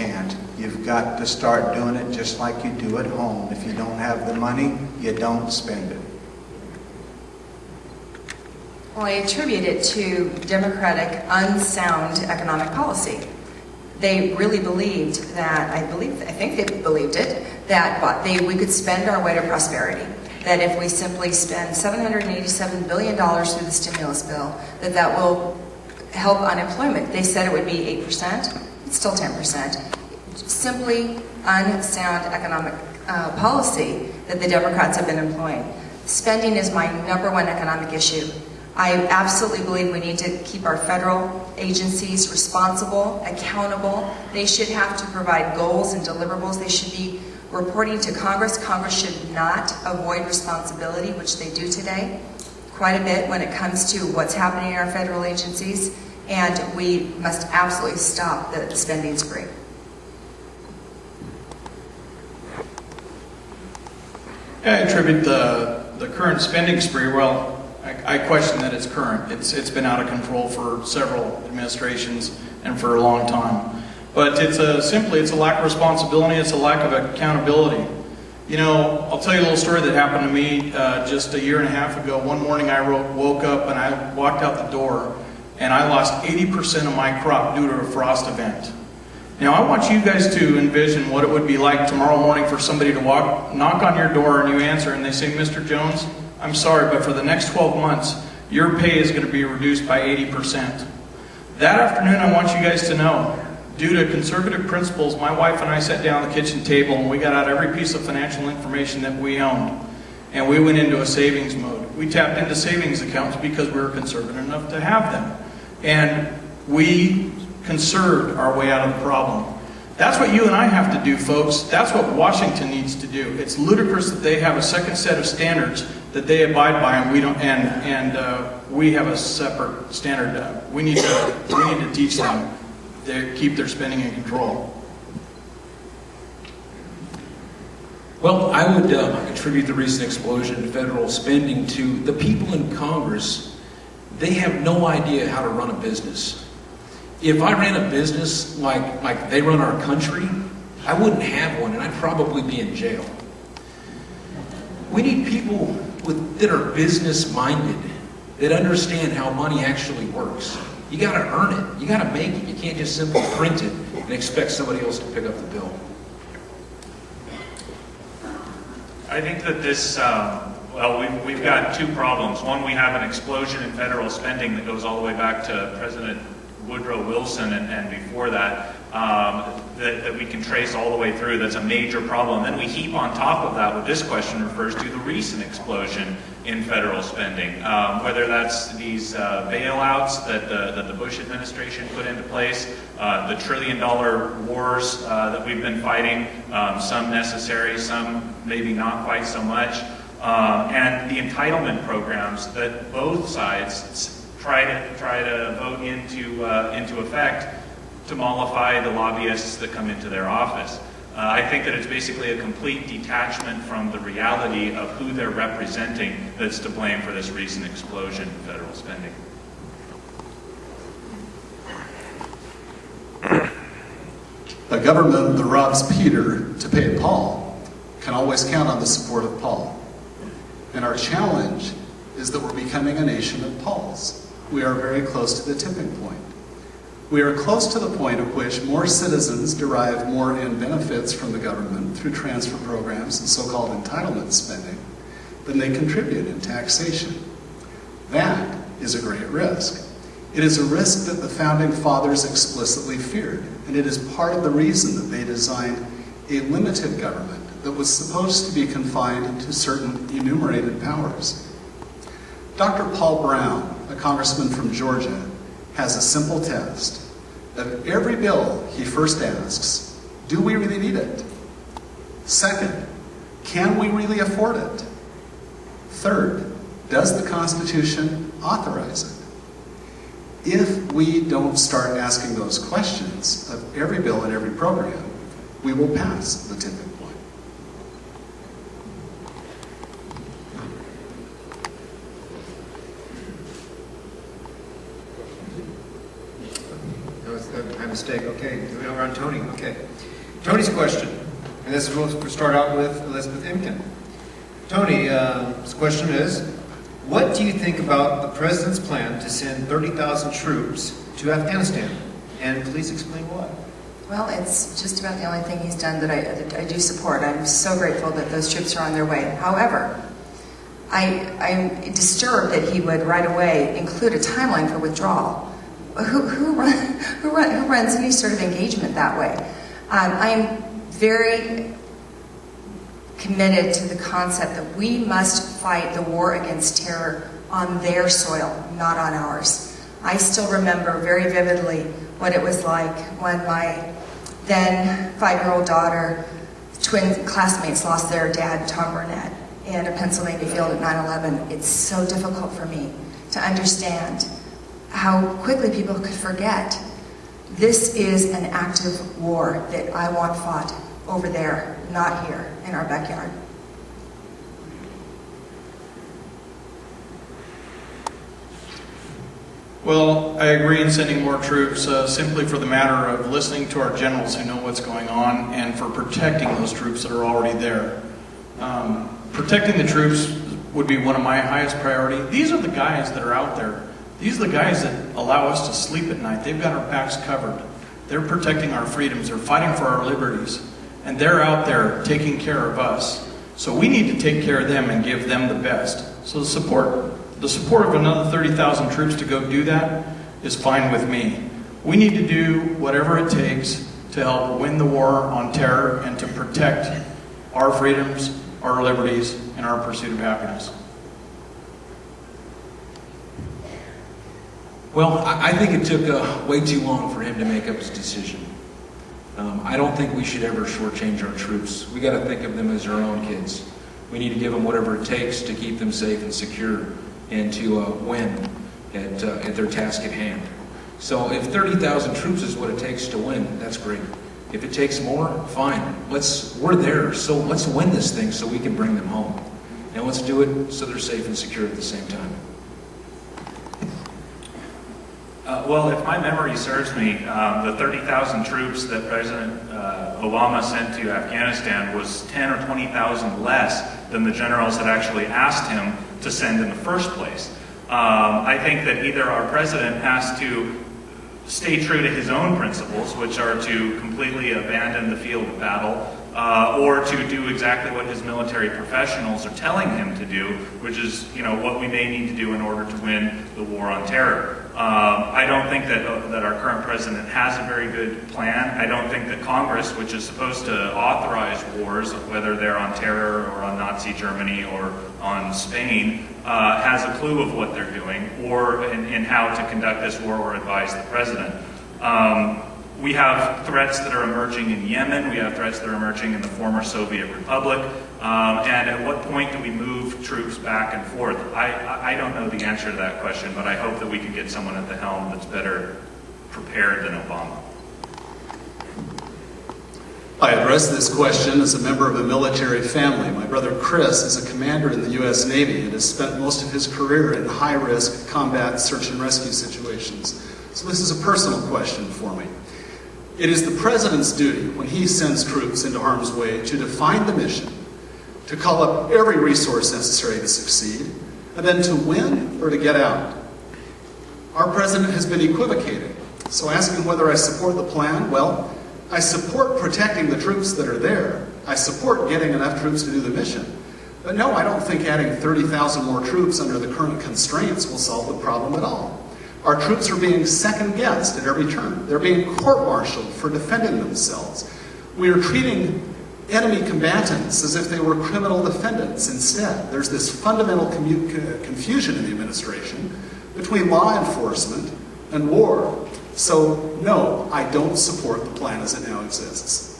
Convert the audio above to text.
can't. You've got to start doing it just like you do at home. If you don't have the money, you don't spend it. Well, I attribute it to democratic, unsound economic policy. They really believed that, I think they believed it, that we could spend our way to prosperity. That if we simply spend $787 billion through the stimulus bill, that will help unemployment. They said it would be 8%. It's still 10%. Simply unsound economic policy that the Democrats have been employing. Spending is my #1 economic issue. I absolutely believe we need to keep our federal agencies responsible, accountable. They should have to provide goals and deliverables. They should be reporting to Congress. Congress should not avoid responsibility, which they do today, quite a bit when it comes to what's happening in our federal agencies. And we must absolutely stop the spending spree. I attribute the current spending spree, well, I question that it's current. It's been out of control for several administrations and for a long time. But it's a lack of responsibility, it's a lack of accountability. You know, I'll tell you a little story that happened to me just a year and a half ago. One morning I woke up and I walked out the door and I lost 80% of my crop due to a frost event. Now I want you guys to envision what it would be like tomorrow morning for somebody to knock on your door and you answer and they say, Mr. Jones, I'm sorry, but for the next 12 months, your pay is going to be reduced by 80%. That afternoon, I want you guys to know, due to conservative principles, my wife and I sat down at the kitchen table and we got out every piece of financial information that we owned. And we went into a savings mode. We tapped into savings accounts because we were conservative enough to have them. And we conserved our way out of the problem. That's what you and I have to do, folks. That's what Washington needs to do. It's ludicrous that they have a second set of standards that they abide by, and we don't. We have a separate standard. We need to teach them to keep their spending in control. Well, I would attribute the recent explosion in federal spending to the people in Congress. They have no idea how to run a business. If I ran a business like they run our country, I wouldn't have one and I'd probably be in jail. We need people that are business-minded, that understand how money actually works. You got to earn it. You got to make it. You can't just simply print it and expect somebody else to pick up the bill. I think that this, well, we've got two problems. One, we have an explosion in federal spending that goes all the way back to President Woodrow Wilson and before that, that we can trace all the way through. That's a major problem. Then we heap on top of that what this question refers to, the recent explosion in federal spending. Whether that's these bailouts that the Bush administration put into place, the trillion-dollar wars that we've been fighting, some necessary, some maybe not quite so much, and the entitlement programs that both sides try to vote into effect to mollify the lobbyists that come into their office. I think that it's basically a complete detachment from the reality of who they're representing that's to blame for this recent explosion in federal spending. A government that robs Peter to pay Paul can always count on the support of Paul. And our challenge is that we're becoming a nation of Pauls. We are very close to the tipping point. We are close to the point at which more citizens derive more in benefits from the government through transfer programs and so-called entitlement spending than they contribute in taxation. That is a great risk. It is a risk that the Founding Fathers explicitly feared, and it is part of the reason that they designed a limited government that was supposed to be confined to certain enumerated powers. Dr. Paul Brown, a congressman from Georgia, has a simple test. Of every bill he first asks, do we really need it? Second, can we really afford it? Third, does the Constitution authorize it? If we don't start asking those questions of every bill and every program, we will pass the tipping point. My mistake. Okay, we're on Tony. Okay. Tony's question, and this will start out with Elizabeth Imkin. Tony's question is, what do you think about the President's plan to send 30,000 troops to Afghanistan? And please explain why. Well, it's just about the only thing he's done that I do support. I'm so grateful that those troops are on their way. However, I'm disturbed that he would right away include a timeline for withdrawal. Who runs any sort of engagement that way? I'm very committed to the concept that we must fight the war against terror on their soil, not on ours. I still remember very vividly what it was like when my then 5-year-old daughter, twin classmates lost their dad, Tom Burnett, in a Pennsylvania field at 9/11. It's so difficult for me to understand how quickly people could forget. This is an active war that I want fought over there, not here in our backyard. Well, I agree in sending more troops simply for the matter of listening to our generals who know what's going on and for protecting those troops that are already there. Protecting the troops would be one of my highest priority. These are the guys that are out there. These are the guys that allow us to sleep at night. They've got our backs covered. They're protecting our freedoms. They're fighting for our liberties. And they're out there taking care of us. So we need to take care of them and give them the best. So the support of another 30,000 troops to go do that is fine with me. We need to do whatever it takes to help win the war on terror and to protect our freedoms, our liberties, and our pursuit of happiness. Well, I think it took way too long for him to make up his decision. I don't think we should ever shortchange our troops. We got to think of them as our own kids. We need to give them whatever it takes to keep them safe and secure and to win at their task at hand. So if 30,000 troops is what it takes to win, that's great. If it takes more, fine. We're there, so let's win this thing so we can bring them home. And let's do it so they're safe and secure at the same time. Well, if my memory serves me, the 30,000 troops that President Obama sent to Afghanistan was 10 or 20,000 less than the generals had actually asked him to send in the first place. I think that either our president has to stay true to his own principles, which are to completely abandon the field of battle, or to do exactly what his military professionals are telling him to do, which is, what we may need to do in order to win the war on terror. I don't think that our current president has a very good plan. I don't think that Congress, which is supposed to authorize wars, whether they're on terror or on Nazi Germany or on Spain, has a clue of what they're doing or in how to conduct this war or advise the president. We have threats that are emerging in Yemen. We have threats that are emerging in the former Soviet Republic. And at what point do we move troops back and forth? I don't know the answer to that question, but I hope that we can get someone at the helm that's better prepared than Obama. I address this question as a member of a military family. My brother Chris is a commander in the U.S. Navy and has spent most of his career in high-risk combat search and rescue situations. So this is a personal question for me. It is the President's duty, when he sends troops into harm's way, to define the mission, to call up every resource necessary to succeed, and then to win or to get out. Our President has been equivocating, so asking whether I support the plan, well, I support protecting the troops that are there. I support getting enough troops to do the mission. But no, I don't think adding 30,000 more troops under the current constraints will solve the problem at all. Our troops are being second-guessed at every turn. They're being court-martialed for defending themselves. We are treating enemy combatants as if they were criminal defendants instead. There's this fundamental confusion in the administration between law enforcement and war. So, no, I don't support the plan as it now exists.